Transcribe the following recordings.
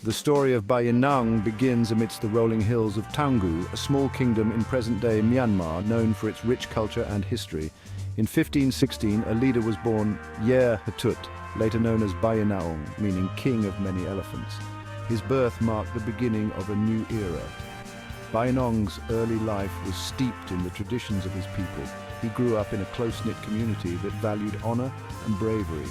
The story of Bayinnaung begins amidst the rolling hills of Toungoo, a small kingdom in present-day Myanmar known for its rich culture and history. In 1516, a leader was born, Etched, later known as Bayinnaung, meaning king of many elephants. His birth marked the beginning of a new era. Bayinnaung's early life was steeped in the traditions of his people. He grew up in a close-knit community that valued honor and bravery.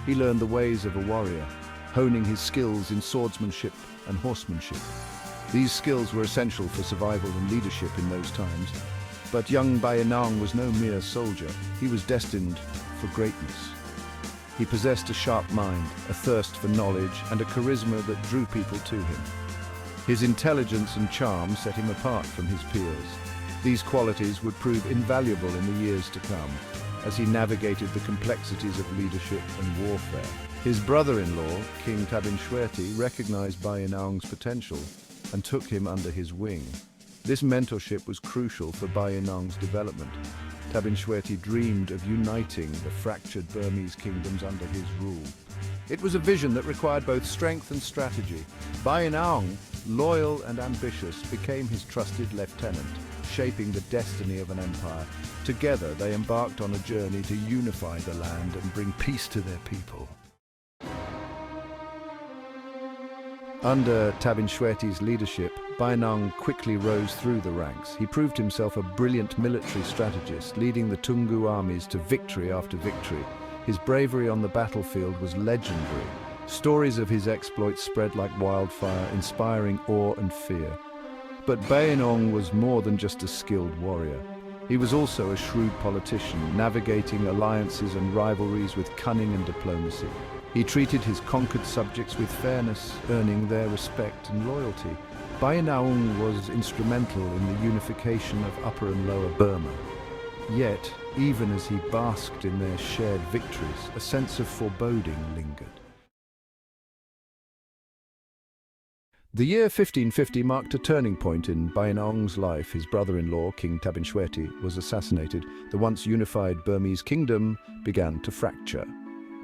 He learned the ways of a warrior, honing his skills in swordsmanship and horsemanship. These skills were essential for survival and leadership in those times. But young Bayinnaung was no mere soldier. He was destined for greatness. He possessed a sharp mind, a thirst for knowledge, and a charisma that drew people to him. His intelligence and charm set him apart from his peers. These qualities would prove invaluable in the years to come, as he navigated the complexities of leadership and warfare. His brother-in-law, King Tapestry, recognized Bayinnaung's potential and took him under his wing. This mentorship was crucial for Bayinnaung's development. Tapestry dreamed of uniting the fractured Burmese kingdoms under his rule. It was a vision that required both strength and strategy. Bayinnaung, loyal and ambitious, became his trusted lieutenant, shaping the destiny of an empire. Together, they embarked on a journey to unify the land and bring peace to their people. Under Tapestry's leadership, Bayinnaung quickly rose through the ranks. He proved himself a brilliant military strategist, leading the Toungoo armies to victory after victory. His bravery on the battlefield was legendary. Stories of his exploits spread like wildfire, inspiring awe and fear. But Bayinnaung was more than just a skilled warrior. He was also a shrewd politician, navigating alliances and rivalries with cunning and diplomacy. He treated his conquered subjects with fairness, earning their respect and loyalty. Bayinnaung was instrumental in the unification of Upper and Lower Burma. Yet, even as he basked in their shared victories, a sense of foreboding lingered. The year 1550 marked a turning point in Bayinnaung's life. His brother-in-law, King Tapestry, was assassinated. The once unified Burmese kingdom began to fracture.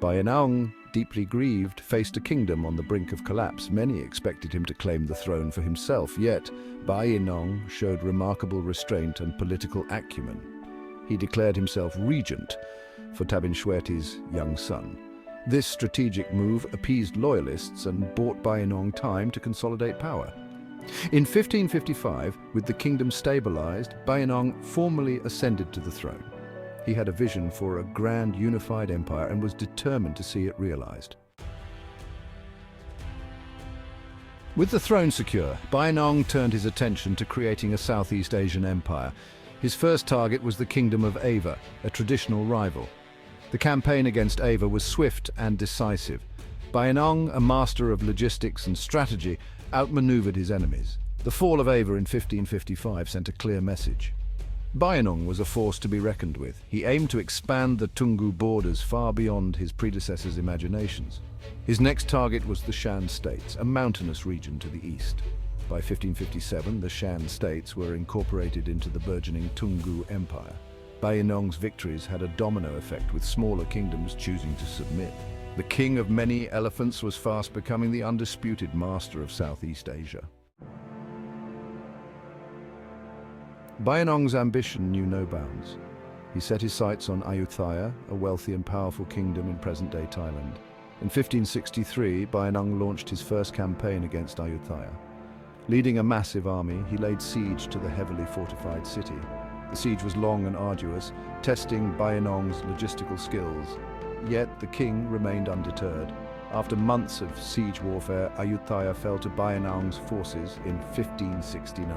Bayinnaung, deeply grieved, faced a kingdom on the brink of collapse. Many expected him to claim the throne for himself, yet Bayinnaung showed remarkable restraint and political acumen. He declared himself regent for Tapestry's young son. This strategic move appeased loyalists and bought Bayinnaung time to consolidate power. In 1555, with the kingdom stabilized, Bayinnaung formally ascended to the throne. He had a vision for a grand unified empire and was determined to see it realized. With the throne secure, Bayinnaung turned his attention to creating a Southeast Asian empire. His first target was the kingdom of Ava, a traditional rival. The campaign against Ava was swift and decisive. Bayinnaung, a master of logistics and strategy, outmaneuvered his enemies. The fall of Ava in 1555 sent a clear message. Bayinnaung was a force to be reckoned with. He aimed to expand the Toungoo borders far beyond his predecessors' imaginations. His next target was the Shan States, a mountainous region to the east. By 1557, the Shan States were incorporated into the burgeoning Toungoo Empire. Bayinnaung's victories had a domino effect, with smaller kingdoms choosing to submit. The king of many elephants was fast becoming the undisputed master of Southeast Asia. Bayinnaung's ambition knew no bounds. He set his sights on Ayutthaya, a wealthy and powerful kingdom in present-day Thailand. In 1563, Bayinnaung launched his first campaign against Ayutthaya. Leading a massive army, he laid siege to the heavily fortified city. The siege was long and arduous, testing Bayinnaung's logistical skills. Yet the king remained undeterred. After months of siege warfare, Ayutthaya fell to Bayinnaung's forces in 1569.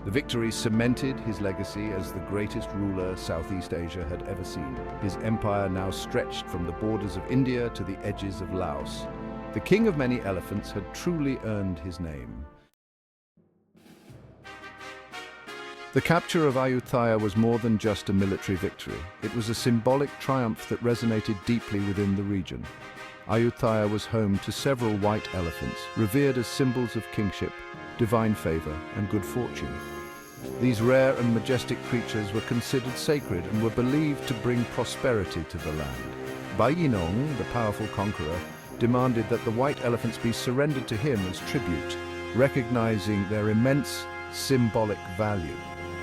The victory cemented his legacy as the greatest ruler Southeast Asia had ever seen. His empire now stretched from the borders of India to the edges of Laos. The king of many elephants had truly earned his name. The capture of Ayutthaya was more than just a military victory. It was a symbolic triumph that resonated deeply within the region. Ayutthaya was home to several white elephants, revered as symbols of kingship, divine favor, and good fortune. These rare and majestic creatures were considered sacred and were believed to bring prosperity to the land. Bayinnaung, the powerful conqueror, demanded that the white elephants be surrendered to him as tribute, recognizing their immense symbolic value.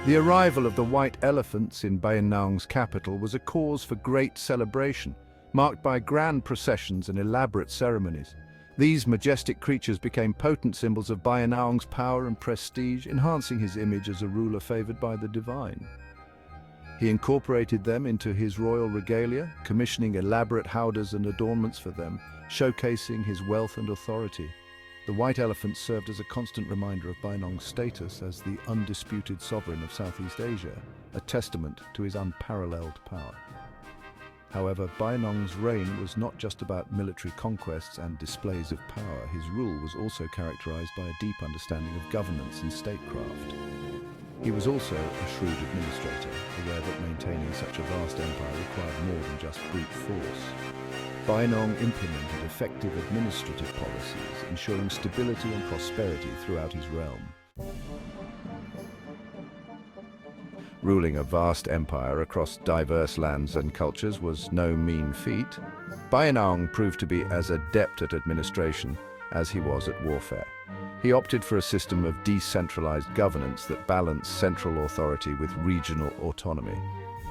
The arrival of the white elephants in Bayinnaung's capital was a cause for great celebration, marked by grand processions and elaborate ceremonies. These majestic creatures became potent symbols of Bayinnaung's power and prestige, enhancing his image as a ruler favored by the divine. He incorporated them into his royal regalia, commissioning elaborate howdahs and adornments for them, showcasing his wealth and authority. The white elephants served as a constant reminder of Bayinnaung's status as the undisputed sovereign of Southeast Asia, a testament to his unparalleled power. However, Bayinnaung's reign was not just about military conquests and displays of power. His rule was also characterized by a deep understanding of governance and statecraft. He was also a shrewd administrator, aware that maintaining such a vast empire required more than just brute force. Bayinnaung implemented effective administrative policies, ensuring stability and prosperity throughout his realm. Ruling a vast empire across diverse lands and cultures was no mean feat. Bayinnaung proved to be as adept at administration as he was at warfare. He opted for a system of decentralized governance that balanced central authority with regional autonomy.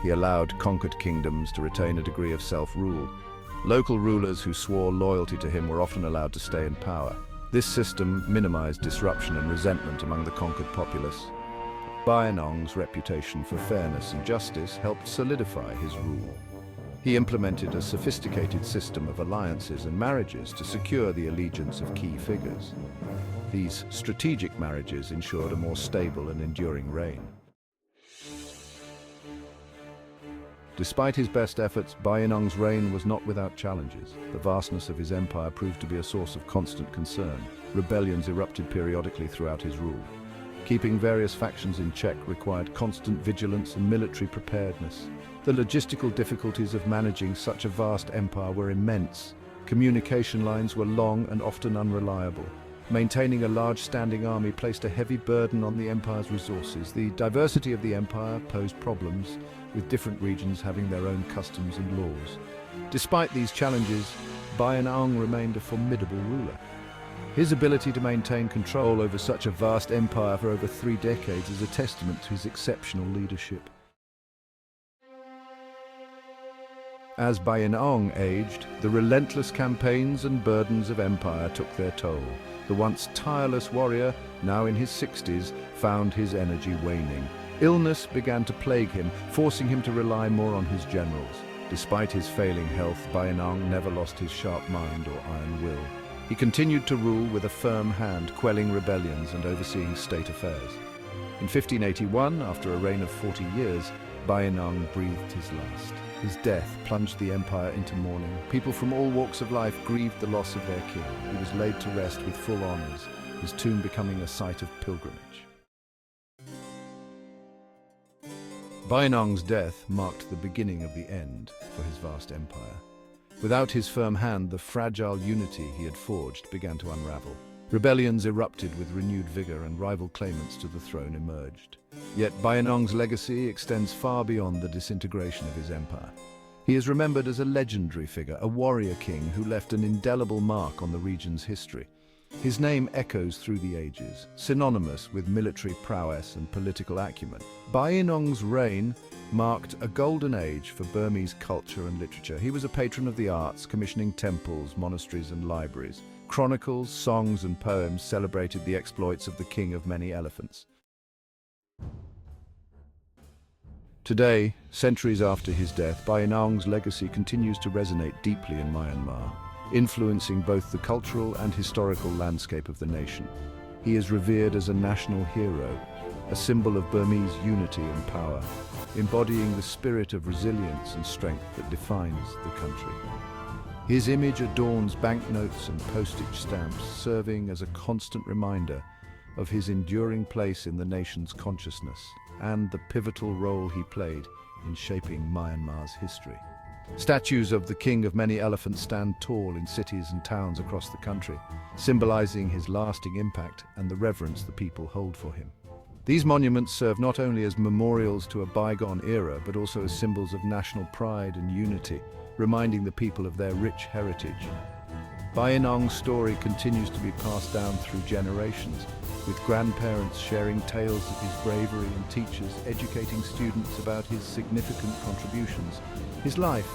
He allowed conquered kingdoms to retain a degree of self-rule. Local rulers who swore loyalty to him were often allowed to stay in power. This system minimized disruption and resentment among the conquered populace. Bayinnaung's reputation for fairness and justice helped solidify his rule. He implemented a sophisticated system of alliances and marriages to secure the allegiance of key figures. These strategic marriages ensured a more stable and enduring reign. Despite his best efforts, Bayinnaung's reign was not without challenges. The vastness of his empire proved to be a source of constant concern. Rebellions erupted periodically throughout his rule. Keeping various factions in check required constant vigilance and military preparedness. The logistical difficulties of managing such a vast empire were immense. Communication lines were long and often unreliable. Maintaining a large standing army placed a heavy burden on the empire's resources. The diversity of the empire posed problems, with different regions having their own customs and laws. Despite these challenges, Bayinnaung remained a formidable ruler. His ability to maintain control over such a vast empire for over 3 decades is a testament to his exceptional leadership. As Bayinnaung aged, the relentless campaigns and burdens of empire took their toll. The once tireless warrior, now in his 60s, found his energy waning. Illness began to plague him, forcing him to rely more on his generals. Despite his failing health, Bayinnaung never lost his sharp mind or iron will. He continued to rule with a firm hand, quelling rebellions and overseeing state affairs. In 1581, after a reign of 40 years, Bayinnaung breathed his last. His death plunged the empire into mourning. People from all walks of life grieved the loss of their king. He was laid to rest with full honors, his tomb becoming a site of pilgrimage. Bayinnaung's death marked the beginning of the end for his vast empire. Without his firm hand, the fragile unity he had forged began to unravel. Rebellions erupted with renewed vigor and rival claimants to the throne emerged. Yet Bayinnaung's legacy extends far beyond the disintegration of his empire. He is remembered as a legendary figure, a warrior king who left an indelible mark on the region's history. His name echoes through the ages, synonymous with military prowess and political acumen. Bayinnaung's reign marked a golden age for Burmese culture and literature. He was a patron of the arts, commissioning temples, monasteries, and libraries. Chronicles, songs, and poems celebrated the exploits of the king of many elephants. Today, centuries after his death, Bayinnaung's legacy continues to resonate deeply in Myanmar, influencing both the cultural and historical landscape of the nation. He is revered as a national hero, a symbol of Burmese unity and power, embodying the spirit of resilience and strength that defines the country. His image adorns banknotes and postage stamps, serving as a constant reminder of his enduring place in the nation's consciousness and the pivotal role he played in shaping Myanmar's history. Statues of the king of many elephants stand tall in cities and towns across the country, symbolizing his lasting impact and the reverence the people hold for him. These monuments serve not only as memorials to a bygone era, but also as symbols of national pride and unity, reminding the people of their rich heritage. Bayinnaung's story continues to be passed down through generations, with grandparents sharing tales of his bravery and teachers educating students about his significant contributions. His life,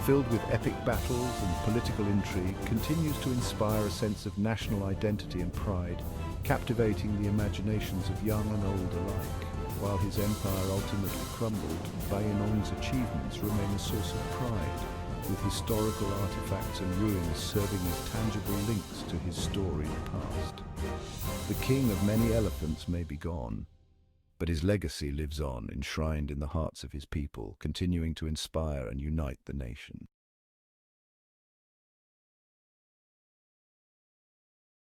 filled with epic battles and political intrigue, continues to inspire a sense of national identity and pride, captivating the imaginations of young and old alike. While his empire ultimately crumbled, Bayinnaung's achievements remain a source of pride, with historical artifacts and ruins serving as tangible links to his storied past. The king of many elephants may be gone, but his legacy lives on, enshrined in the hearts of his people, continuing to inspire and unite the nation.